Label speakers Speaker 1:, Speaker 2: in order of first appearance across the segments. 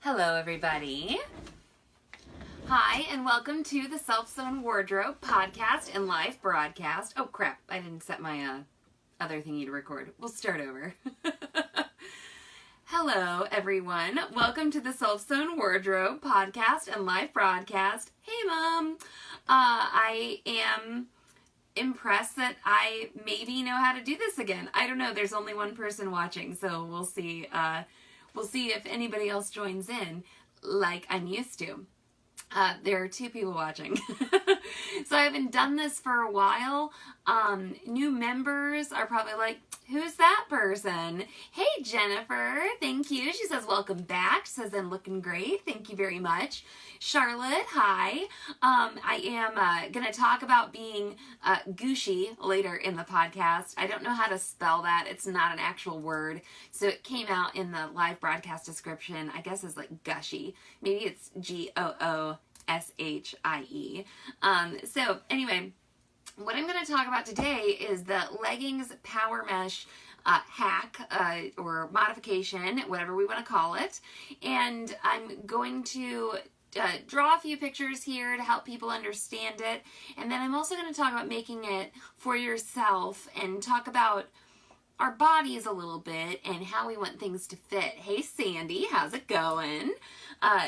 Speaker 1: Hello everybody. Hi and welcome to the Self-Sewn Wardrobe podcast and live broadcast. Oh crap, I didn't set my other thingy to record. We'll start over. Hello everyone. Welcome to the Self-Sewn Wardrobe podcast and live broadcast. Hey Mom. I am impressed that I maybe know how to do this again. I don't know. There's only one person watching, so we'll see. We'll see if anybody else joins in like I'm used to. There are two people watching. So I haven't done this for a while. New members are probably like, who's that person? Hey, Jennifer. Thank you. She says, welcome back. She says, I'm looking great. Thank you very much. Charlotte, hi. I am going to talk about being gushy later in the podcast. I don't know how to spell that. It's not an actual word. So it came out in the live broadcast description, I guess it's like gushy. Maybe it's Gooshie. So anyway, what I'm going to talk about today is the leggings power mesh hack or modification, whatever we want to call it. And I'm going to draw a few pictures here to help people understand it. And then I'm also going to talk about making it for yourself and talk about our bodies a little bit and how we want things to fit. Hey Sandy, how's it going?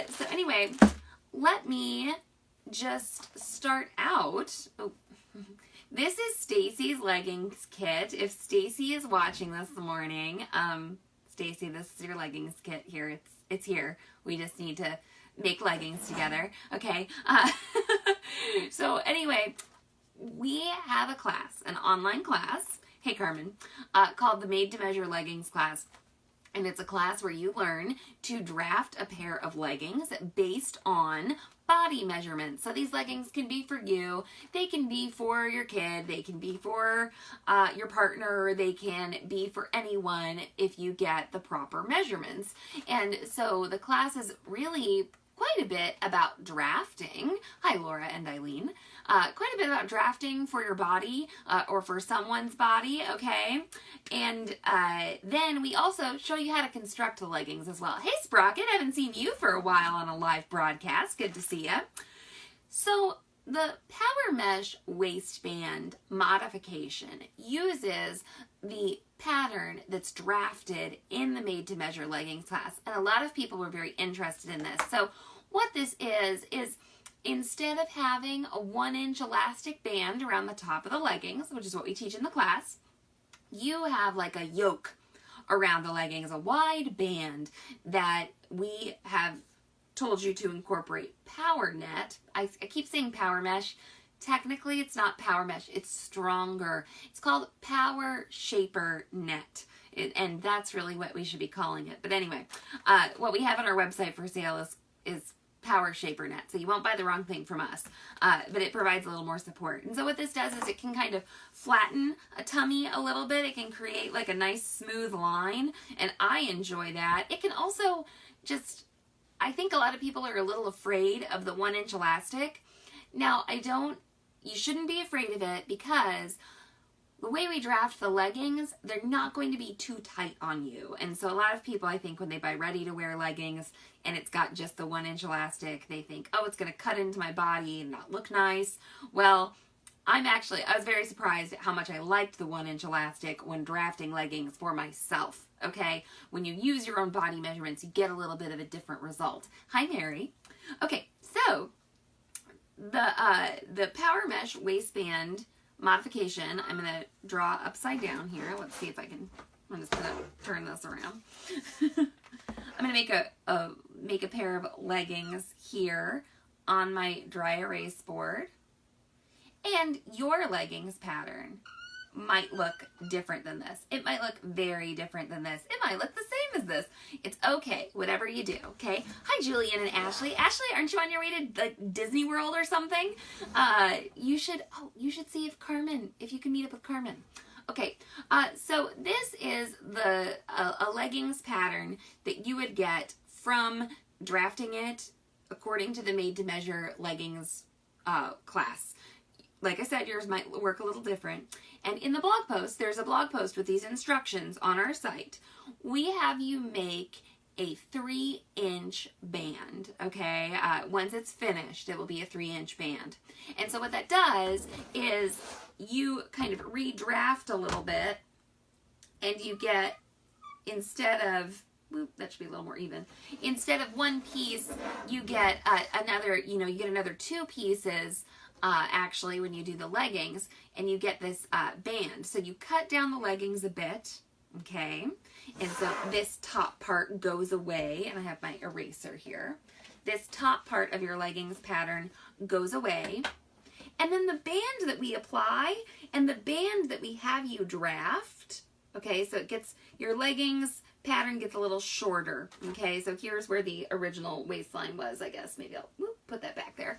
Speaker 1: So anyway, let me just start out. Oh. This is Stacey's leggings kit. If Stacey is watching this morning, Stacey, this is your leggings kit here. It's here. We just need to make leggings together. Okay. So anyway, we have a class, an online class. Hey Carmen, called the Made to Measure Leggings class. And it's a class where you learn to draft a pair of leggings based on body measurements. So these leggings can be for you, they can be for your kid, they can be for your partner, they can be for anyone if you get the proper measurements. And so the class is really quite a bit about drafting. Hi Laura and Eileen. Quite a bit about drafting for your body or for someone's body, okay? And then we also show you how to construct the leggings as well. Hey Sprocket, I haven't seen you for a while on a live broadcast. Good to see you. So the Power Mesh Waistband modification uses the pattern that's drafted in the Made to Measure Leggings class. And a lot of people were very interested in this. So what this is instead of having a 1-inch elastic band around the top of the leggings, which is what we teach in the class, you have like a yoke around the leggings, a wide band that we have told you to incorporate Power Net. I keep saying Power Mesh. Technically, it's not Power Mesh. It's stronger. It's called Power Shaper Net. And that's really what we should be calling it. But anyway, what we have on our website for sale is Power Shaper Net. So you won't buy the wrong thing from us. But it provides a little more support. And so what this does is it can kind of flatten a tummy a little bit. It can create like a nice smooth line. And I enjoy that. It can also just, I think a lot of people are a little afraid of the 1-inch elastic. Now, you shouldn't be afraid of it because the way we draft the leggings, they're not going to be too tight on you. And so a lot of people, I think, when they buy ready-to-wear leggings and it's got just the 1-inch elastic, they think, oh, it's going to cut into my body and not look nice. Well, I was very surprised at how much I liked the 1-inch elastic when drafting leggings for myself, okay? When you use your own body measurements, you get a little bit of a different result. Hi, Mary. Okay, so the Power Mesh Waistband modification, I'm going to draw upside down here. Let's see if I can, I'm just going to turn this around. I'm going to make a pair of leggings here on my dry erase board. And your leggings pattern might look different than this. It might look very different than this. It might look the same as this. It's okay, whatever you do, okay? Hi, Julian and Ashley. Ashley, aren't you on your way to like Disney World or something? You should see if you can meet up with Carmen. Okay, so this is a leggings pattern that you would get from drafting it according to the Made to Measure Leggings class. Like I said, yours might work a little different. And in the blog post, there's a blog post with these instructions on our site. We have you make a 3-inch band, okay? Once it's finished, it will be a 3-inch band. And so what that does is you kind of redraft a little bit, and you get, instead of, that should be a little more even. Instead of one piece, you get another, you get another 2 pieces, actually, when you do the leggings, and you get this band. So you cut down the leggings a bit, okay? And so this top part goes away, and I have my eraser here. This top part of your leggings pattern goes away. And then the band that we apply and the band that we have you draft, okay, so it gets, your leggings pattern gets a little shorter, okay, so here's where the original waistline was, I guess. Maybe I'll put that back there.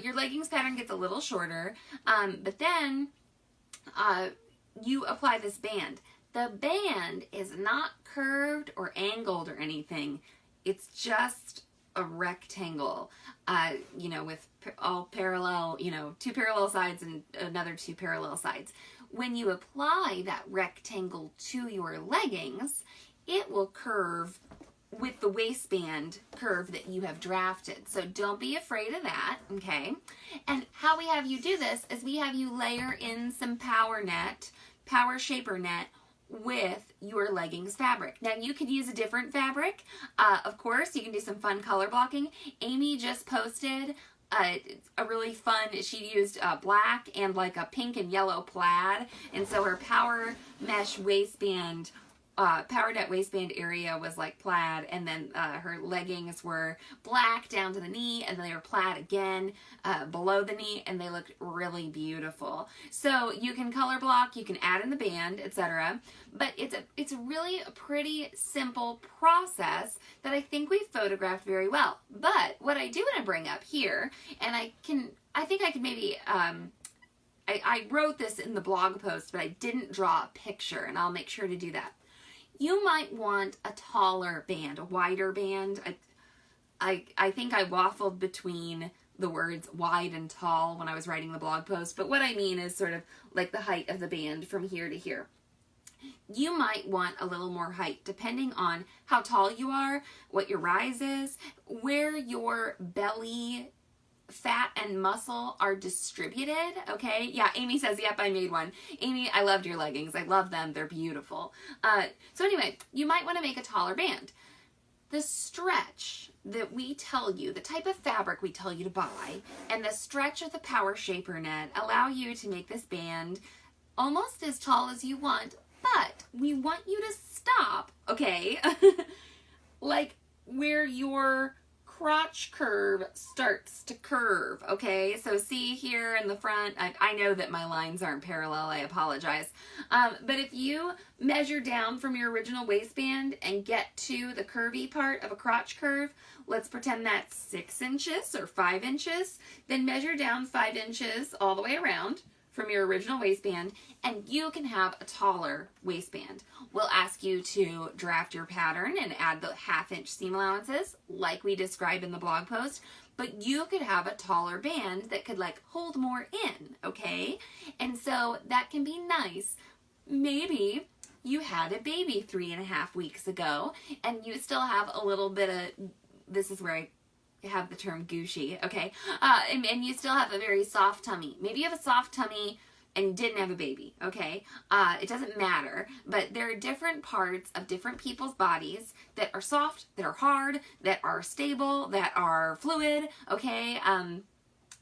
Speaker 1: Your leggings pattern gets a little shorter, but then you apply this band. The band is not curved or angled or anything. It's just a rectangle, with all parallel, 2 parallel sides and another 2 parallel sides. When you apply that rectangle to your leggings, it will curve with the waistband curve that you have drafted. So don't be afraid of that, okay? And how we have you do this is we have you layer in some power shaper net, with your leggings fabric. Now you could use a different fabric. Of course, you can do some fun color blocking. Amy just posted a really fun, she used black and like a pink and yellow plaid, and so her power mesh waistband, power net waistband area was like plaid, and then her leggings were black down to the knee, and then they were plaid again below the knee, and they looked really beautiful. So you can color block, you can add in the band, etc. But it's really a pretty simple process that I think we photographed very well. But what I do want to bring up here, and I think I could maybe I wrote this in the blog post, but I didn't draw a picture, and I'll make sure to do that. You might want a taller band, a wider band. I think I waffled between the words wide and tall when I was writing the blog post, but what I mean is sort of like the height of the band from here to here. You might want a little more height depending on how tall you are, what your rise is, where your belly fat and muscle are distributed, okay? Yeah, Amy says, yep, I made one. Amy, I loved your leggings. I love them. They're beautiful. So anyway, you might want to make a taller band. The stretch that we tell you, the type of fabric we tell you to buy, and the stretch of the power shaper net allow you to make this band almost as tall as you want, but we want you to stop, okay? Like where your crotch curve starts to curve, okay? So see here in the front, I know that my lines aren't parallel, I apologize. But if you measure down from your original waistband and get to the curvy part of a crotch curve, let's pretend that's 6 inches or 5 inches, then measure down 5 inches all the way around from your original waistband, and you can have a taller waistband. We'll ask you to draft your pattern and add the 1/2 inch seam allowances like we described in the blog post, but you could have a taller band that could like hold more in, okay? And so that can be nice. Maybe you had a baby 3.5 weeks ago and you still have a little bit of, this is where I have the term gushy, okay? And you still have a very soft tummy. Maybe you have a soft tummy and you didn't have a baby, okay? It doesn't matter, but there are different parts of different people's bodies that are soft, that are hard, that are stable, that are fluid, okay?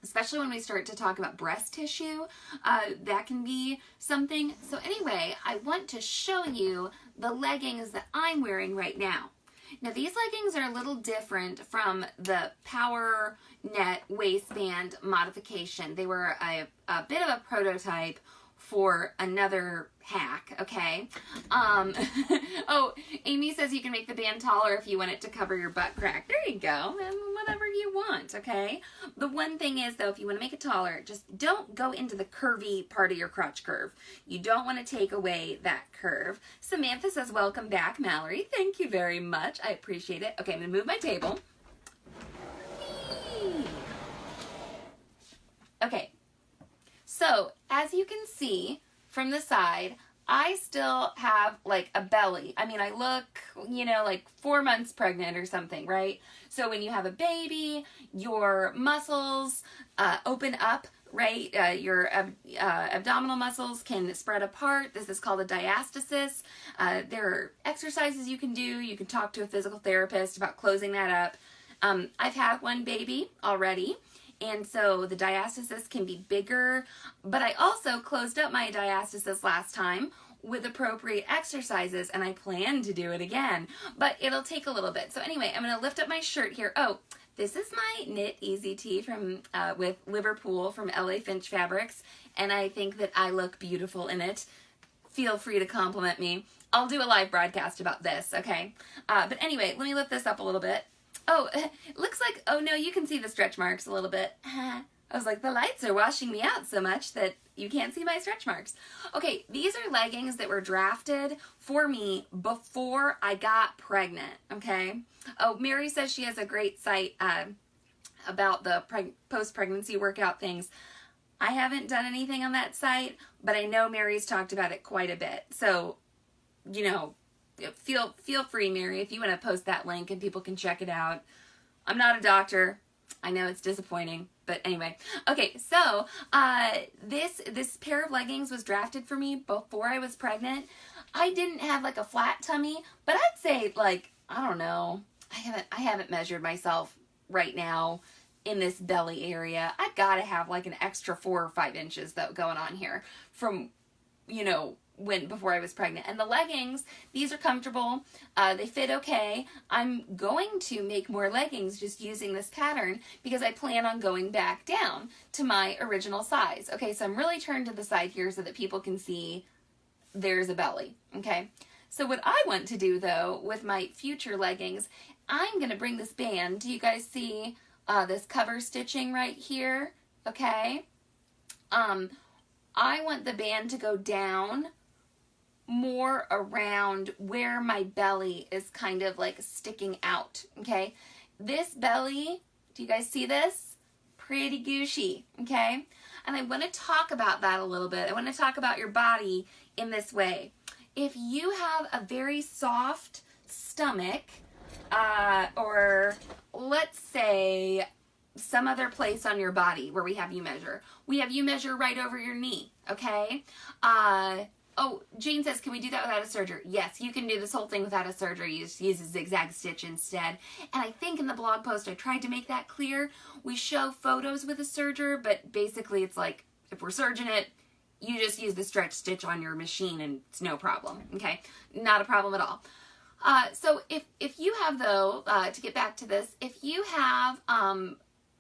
Speaker 1: Especially when we start to talk about breast tissue, that can be something. So anyway, I want to show you the leggings that I'm wearing right now. Now these leggings are a little different from the power net waistband modification. They were a bit of a prototype for another hack, okay? Oh, Amy says you can make the band taller if you want it to cover your butt crack. There you go, and whatever you want, okay? The one thing is, though, if you want to make it taller, just don't go into the curvy part of your crotch curve. You don't want to take away that curve. Samantha says, welcome back, Mallory. Thank you very much. I appreciate it. Okay, I'm going to move my table. Whee! Okay. So, as you can see from the side, I still have like a belly. I mean, I look, you know, like 4 months pregnant or something, right? So when you have a baby, your muscles open up, right? Your abdominal muscles can spread apart. This is called a diastasis. There are exercises you can do. You can talk to a physical therapist about closing that up. I've had one baby already, and so the diastasis can be bigger, but I also closed up my diastasis last time with appropriate exercises, and I plan to do it again, but it'll take a little bit. So anyway, I'm going to lift up my shirt here. Oh, this is my knit easy tee from with Liverpool from LA Finch Fabrics, and I think that I look beautiful in it. Feel free to compliment me. I'll do a live broadcast about this, okay? But anyway, let me lift this up a little bit. Oh, it looks like, oh no, you can see the stretch marks a little bit. I was like, the lights are washing me out so much that you can't see my stretch marks. Okay, these are leggings that were drafted for me before I got pregnant, okay? Oh, Mary says she has a great site about the post-pregnancy workout things. I haven't done anything on that site, but I know Mary's talked about it quite a bit. So, you know, feel free, Mary, if you want to post that link and people can check it out. I'm not a doctor. I know it's disappointing, but anyway. Okay, so this pair of leggings was drafted for me before I was pregnant. I didn't have like a flat tummy, but I'd say like, I don't know. I haven't measured myself right now in this belly area. I've got to have like an extra 4 or 5 inches though going on here from, you know, before I was pregnant. And the leggings, these are comfortable. They fit okay. I'm going to make more leggings just using this pattern because I plan on going back down to my original size. Okay, so I'm really turned to the side here so that people can see there's a belly. Okay, so what I want to do though with my future leggings, I'm going to bring this band. Do you guys see this cover stitching right here? Okay. I want the band to go down more around where my belly is kind of like sticking out, okay? This belly, do you guys see this? Pretty gushy, okay? And I want to talk about that a little bit. I want to talk about your body in this way. If you have a very soft stomach, or let's say some other place on your body where we have you measure. We have you measure right over your knee, okay? Oh, Jane says, can we do that without a surgery? Yes, you can do this whole thing without a surgery. You just use a zigzag stitch instead. And I think in the blog post I tried to make that clear. We show photos with a serger, but basically it's like, if we're serging it, you just use the stretch stitch on your machine and it's no problem, okay? Not a problem at all. So if you have, though, to get back to this, if you have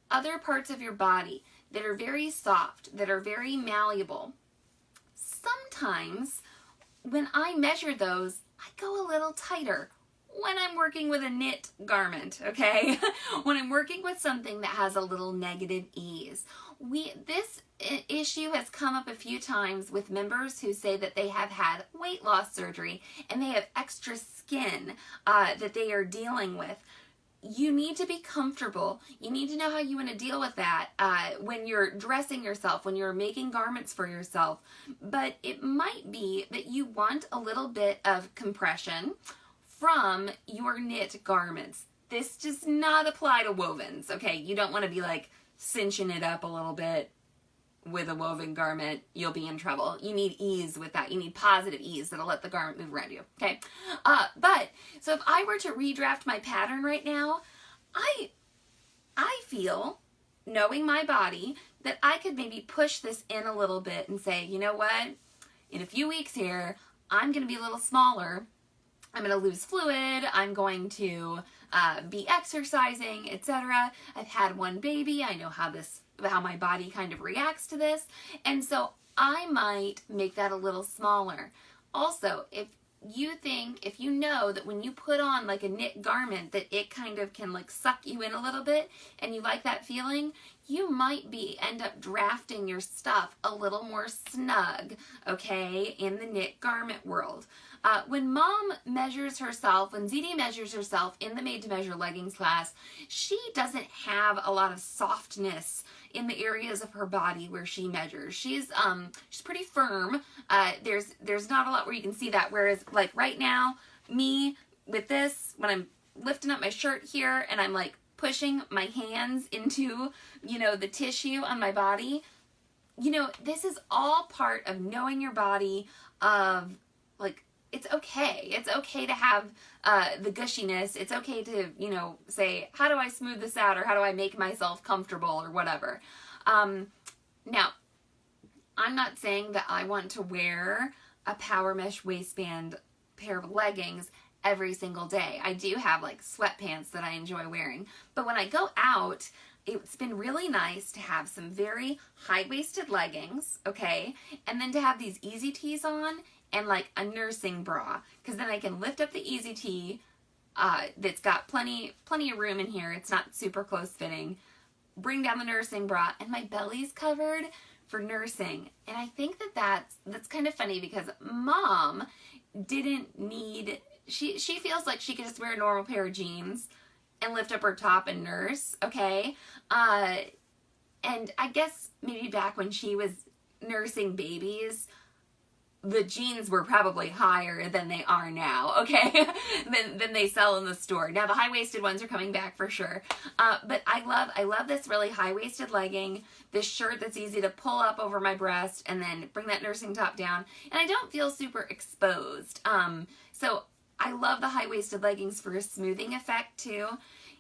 Speaker 1: other parts of your body that are very soft, that are very malleable, sometimes when I measure those, I go a little tighter when I'm working with a knit garment, okay? When I'm working with something that has a little negative ease. This issue has come up a few times with members who say that they have had weight loss surgery and they have extra skin that they are dealing with. You need to be comfortable. You need to know how you want to deal with that when you're dressing yourself, when you're making garments for yourself. But it might be that you want a little bit of compression from your knit garments. This does not apply to wovens, okay? You don't want to be like cinching it up a little bit with a woven garment. You'll be in trouble. You need ease with that. You need positive ease that'll let the garment move around you, okay? But, so if I were to redraft my pattern right now, I feel, knowing my body, that I could maybe push this in a little bit and say, you know what? In a few weeks here, I'm going to be a little smaller. I'm going to lose fluid. I'm going to be exercising, etc. I've had one baby. I know how my body kind of reacts to this. And so I might make that a little smaller. Also, if you know that when you put on like a knit garment that it kind of can like suck you in a little bit and you like that feeling, you might end up drafting your stuff a little more snug, okay, in the knit garment world. When Mom measures herself, when ZD measures herself in the Made to Measure leggings class, she doesn't have a lot of softness in the areas of her body where she measures. She's pretty firm. There's not a lot where you can see that. Whereas like right now, me with this, when I'm lifting up my shirt here and I'm like pushing my hands into, you know, the tissue on my body, you know, this is all part of knowing your body, of like, it's okay. It's okay to have the gushiness. It's okay to, you know, say, how do I smooth this out, or how do I make myself comfortable, or whatever. Now, I'm not saying that I want to wear a power mesh waistband pair of leggings every single day. I do have like sweatpants that I enjoy wearing. But when I go out, it's been really nice to have some very high-waisted leggings, okay? And then to have these easy tees on and like a nursing bra, because then I can lift up the easy tee that's got plenty of room in here. It's not super close fitting. Bring down the nursing bra, and my belly's covered for nursing. And I think that's kind of funny, because Mom didn't need, she feels like she could just wear a normal pair of jeans and lift up her top and nurse, okay? And I guess maybe back when she was nursing babies, the jeans were probably higher than they are now, okay? than they sell in the store. Now the high-waisted ones are coming back for sure. But I love this really high-waisted legging, this shirt that's easy to pull up over my breast and then bring that nursing top down. And I don't feel super exposed. So I love the high-waisted leggings for a smoothing effect too.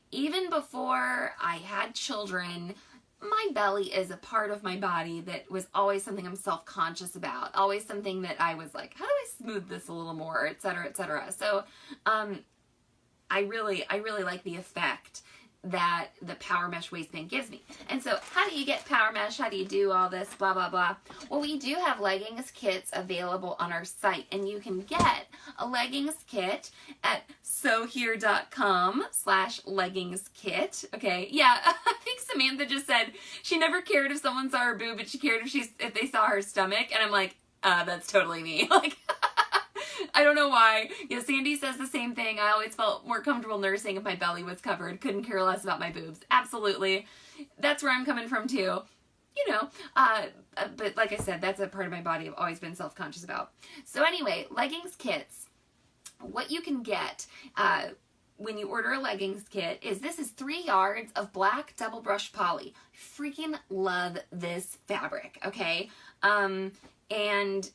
Speaker 1: Even before I had children, my belly is a part of my body that was always something I'm self-conscious about. Always something that I was like, how do I smooth this a little more, et cetera, et cetera. So I really like the effect that the power mesh waistband gives me. And so how do you get power mesh? How do you do all this, blah, blah, blah? Well, we do have leggings kits available on our site, and you can get a leggings kit at sewhere.com/leggings kit. Okay, yeah, I think Samantha just said she never cared if someone saw her boob, but she cared if they saw her stomach. And I'm like, that's totally me. Like, I don't know why. You know, Sandy says the same thing. I always felt more comfortable nursing if my belly was covered. Couldn't care less about my boobs. Absolutely. That's where I'm coming from too. You know, but like I said, that's a part of my body I've always been self-conscious about. So anyway, leggings kits. What you can get when you order a leggings kit is, this is 3 yards of black double brush poly. Freaking love this fabric, okay? And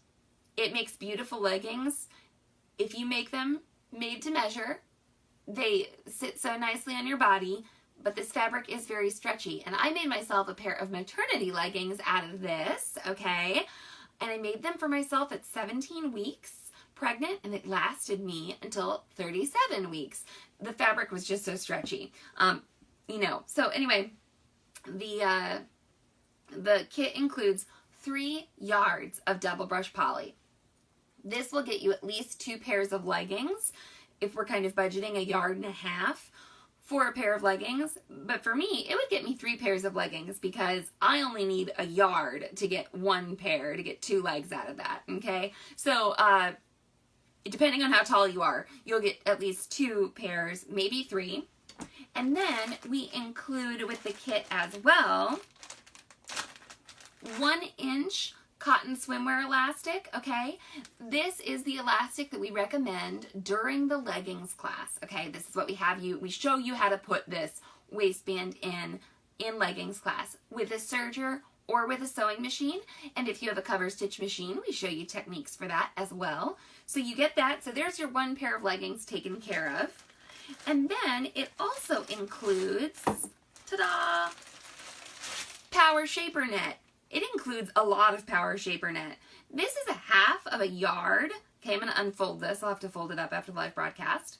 Speaker 1: it makes beautiful leggings. If you make them made to measure, they sit so nicely on your body, but this fabric is very stretchy. And I made myself a pair of maternity leggings out of this, okay? And I made them for myself at 17 weeks pregnant, and it lasted me until 37 weeks. The fabric was just so stretchy. You know, so anyway, the kit includes 3 yards of double brush poly. This will get you at least 2 pairs of leggings if we're kind of budgeting 1.5 yards for a pair of leggings. But for me, it would get me 3 pairs of leggings, because I only need 1 yard to get 1 pair, to get 2 legs out of that, okay? So, depending on how tall you are, you'll get at least 2 pairs, maybe 3. And then we include with the kit as well 1-inch cotton swimwear elastic, okay? This is the elastic that we recommend during the leggings class, okay? This is what we show you how to put this waistband in leggings class with a serger or with a sewing machine. And if you have a cover stitch machine, we show you techniques for that as well. So you get that. So there's your 1 pair of leggings taken care of. And then it also includes, ta-da, power shaper net. It includes a lot of power shaper net. This is 1/2 yard. Okay, I'm going to unfold this. I'll have to fold it up after the live broadcast.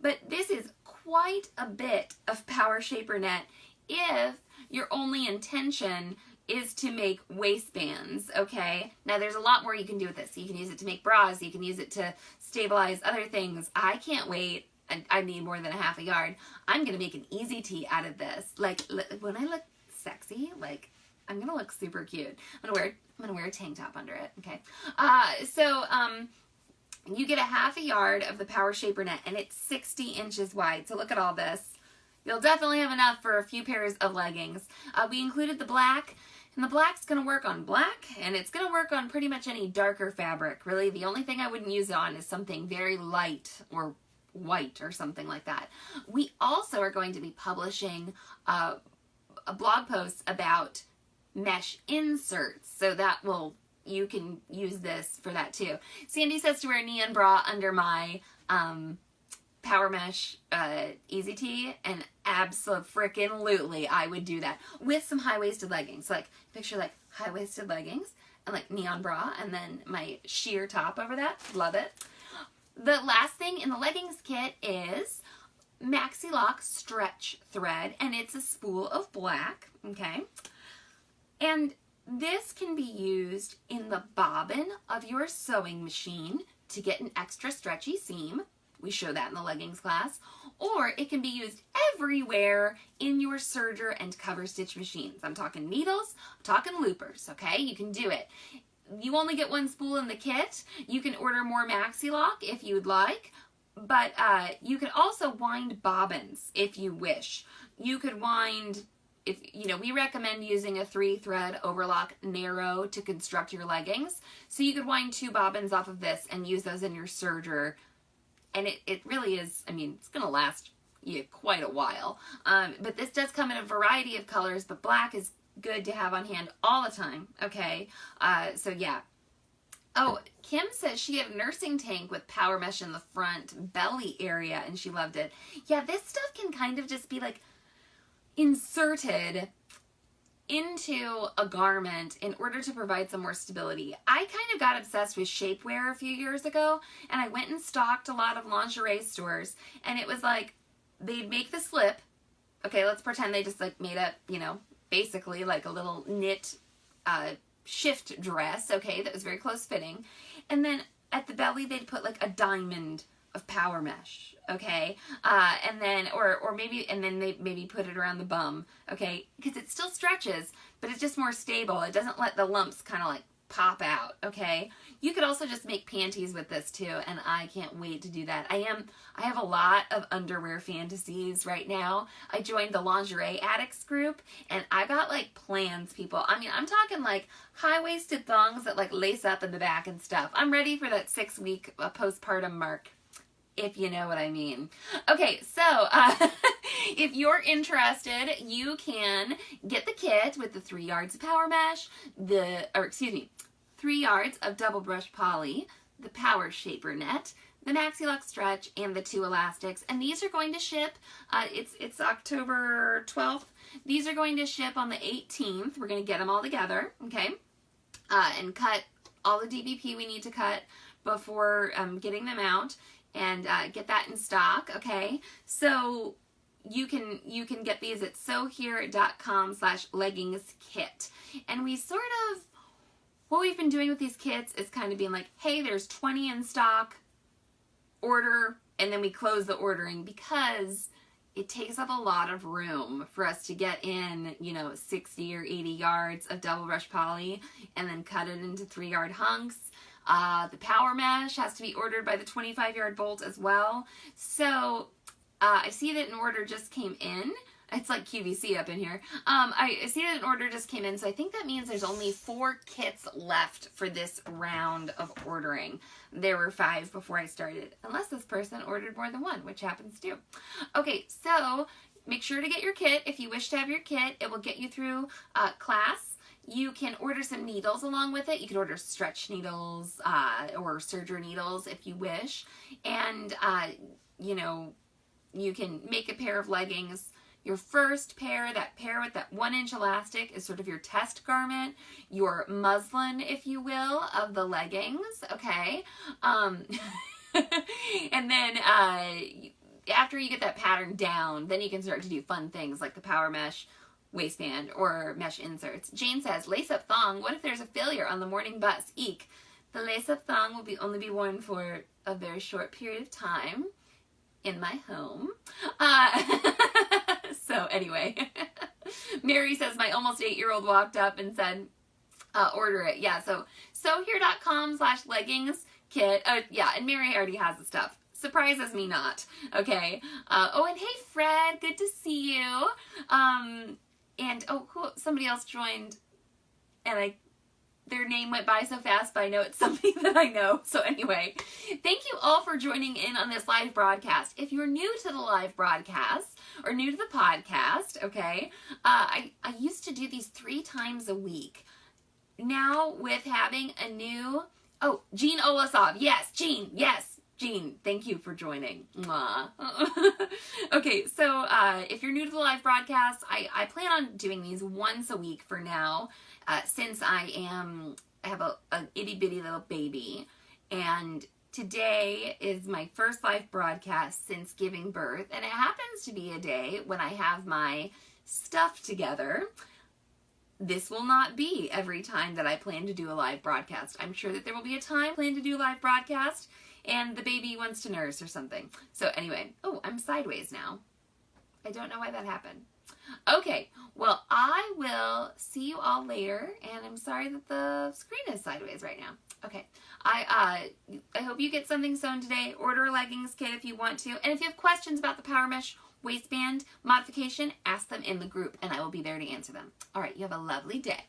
Speaker 1: But this is quite a bit of power shaper net if your only intention is to make waistbands, okay? Now, there's a lot more you can do with this. You can use it to make bras. You can use it to stabilize other things. I can't wait. I need more than 1/2 yard. I'm going to make an easy tee out of this. Like, when I look sexy, like, I'm going to look super cute. I'm going to wear a tank top under it, okay? you get a half a yard of the Power Shaper net, and it's 60 inches wide. So look at all this. You'll definitely have enough for a few pairs of leggings. We included the black, and the black's going to work on black, and it's going to work on pretty much any darker fabric. Really, the only thing I wouldn't use it on is something very light or white or something like that. We also are going to be publishing a blog post about mesh inserts, so that you can use this for that too. Sandy says to wear a neon bra under my Power Mesh Easy Tee, and abso-frickin-lutely I would do that with some high-waisted leggings. Like, picture like high-waisted leggings and like neon bra, and then my sheer top over that. Love it. The last thing in the leggings kit is MaxiLock Stretch thread, and it's a spool of black, okay? And this can be used in the bobbin of your sewing machine to get an extra stretchy seam. We show that in the leggings class. Or it can be used everywhere in your serger and cover stitch machines. I'm talking needles, I'm talking loopers, okay? You can do it. You only get one spool in the kit. You can order more MaxiLock if you'd like, but you can also wind bobbins if you wish. You could wind, we recommend using a 3-thread overlock narrow to construct your leggings. So you could wind 2 bobbins off of this and use those in your serger. And it really is, it's going to last you quite a while. But this does come in a variety of colors, but black is good to have on hand all the time, okay? So yeah. Oh, Kim says she had a nursing tank with power mesh in the front belly area, and she loved it. Yeah, this stuff can kind of just be like inserted into a garment in order to provide some more stability. I kind of got obsessed with shapewear a few years ago, and I went and stalked a lot of lingerie stores, and it was like they'd make the slip. Okay, let's pretend they just like made up, basically like a little knit shift dress, okay, that was very close fitting. And then at the belly they'd put like a diamond of power mesh, okay, and then they maybe put it around the bum, okay, because it still stretches, but it's just more stable. It doesn't let the lumps kind of like pop out, okay. You could also just make panties with this too, and I can't wait to do that. I have a lot of underwear fantasies right now. I joined the Lingerie Addicts group, and I got like plans, people. I'm talking like high-waisted thongs that like lace up in the back and stuff. I'm ready for that 6-week postpartum mark, if you know what I mean. Okay, so if you're interested, you can get the kit with the 3 yards of power mesh, 3 yards of double brush poly, the Power Shaper net, the MaxiLock Stretch, and the 2 elastics. And these are going to ship, it's October 12th. These are going to ship on the 18th. We're going to get them all together, okay? And cut all the DBP we need to cut before getting them out, and get that in stock, okay? So you can get these at sewhere.com/leggingskit. And we sort of, what we've been doing with these kits is kind of being like, hey, there's 20 in stock, order, and then we close the ordering, because it takes up a lot of room for us to get in, 60 or 80 yards of double brush poly and then cut it into 3-yard hunks. The power mesh has to be ordered by the 25-yard bolt as well. So I see that an order just came in. It's like QVC up in here. I see that an order just came in, so I think that means there's only 4 kits left for this round of ordering. There were 5 before I started, unless this person ordered more than 1, which happens too. Okay, so make sure to get your kit if you wish to have your kit. It will get you through class. You can order some needles along with it. You can order stretch needles or serger needles if you wish. And, you can make a pair of leggings. Your first pair, that pair with that 1-inch elastic, is sort of your test garment, your muslin, if you will, of the leggings, okay? And then after you get that pattern down, then you can start to do fun things like the power mesh waistband or mesh inserts. Jane says, lace-up thong, what if there's a failure on the morning bus? Eek. The lace-up thong will only be worn for a very short period of time in my home. So anyway, Mary says, my almost 8-year-old walked up and said, order it. Yeah, so sewhere.com/leggingskit kit. Yeah, and Mary already has the stuff. Surprises me not. Okay. Oh, and hey, Fred, good to see you. And oh, cool. Somebody else joined, and their name went by so fast, but I know it's somebody that I know. So anyway, thank you all for joining in on this live broadcast. If you're new to the live broadcast or new to the podcast, okay, I used to do these 3 times a week. Now with having a new, oh, Jean Olasov. Yes, Jean. Yes. Jean, thank you for joining. Mwah. Okay, so if you're new to the live broadcast, I plan on doing these once a week for now, since I have an itty bitty little baby, and today is my first live broadcast since giving birth, and it happens to be a day when I have my stuff together. This will not be every time that I plan to do a live broadcast. I'm sure that there will be a time I plan to do a live broadcast and the baby wants to nurse or something. So anyway, oh, I'm sideways now. I don't know why that happened. Okay, well, I will see you all later, and I'm sorry that the screen is sideways right now. Okay, I hope you get something sewn today. Order a leggings kit if you want to, and if you have questions about the Power Mesh waistband modification, ask them in the group, and I will be there to answer them. All right, you have a lovely day.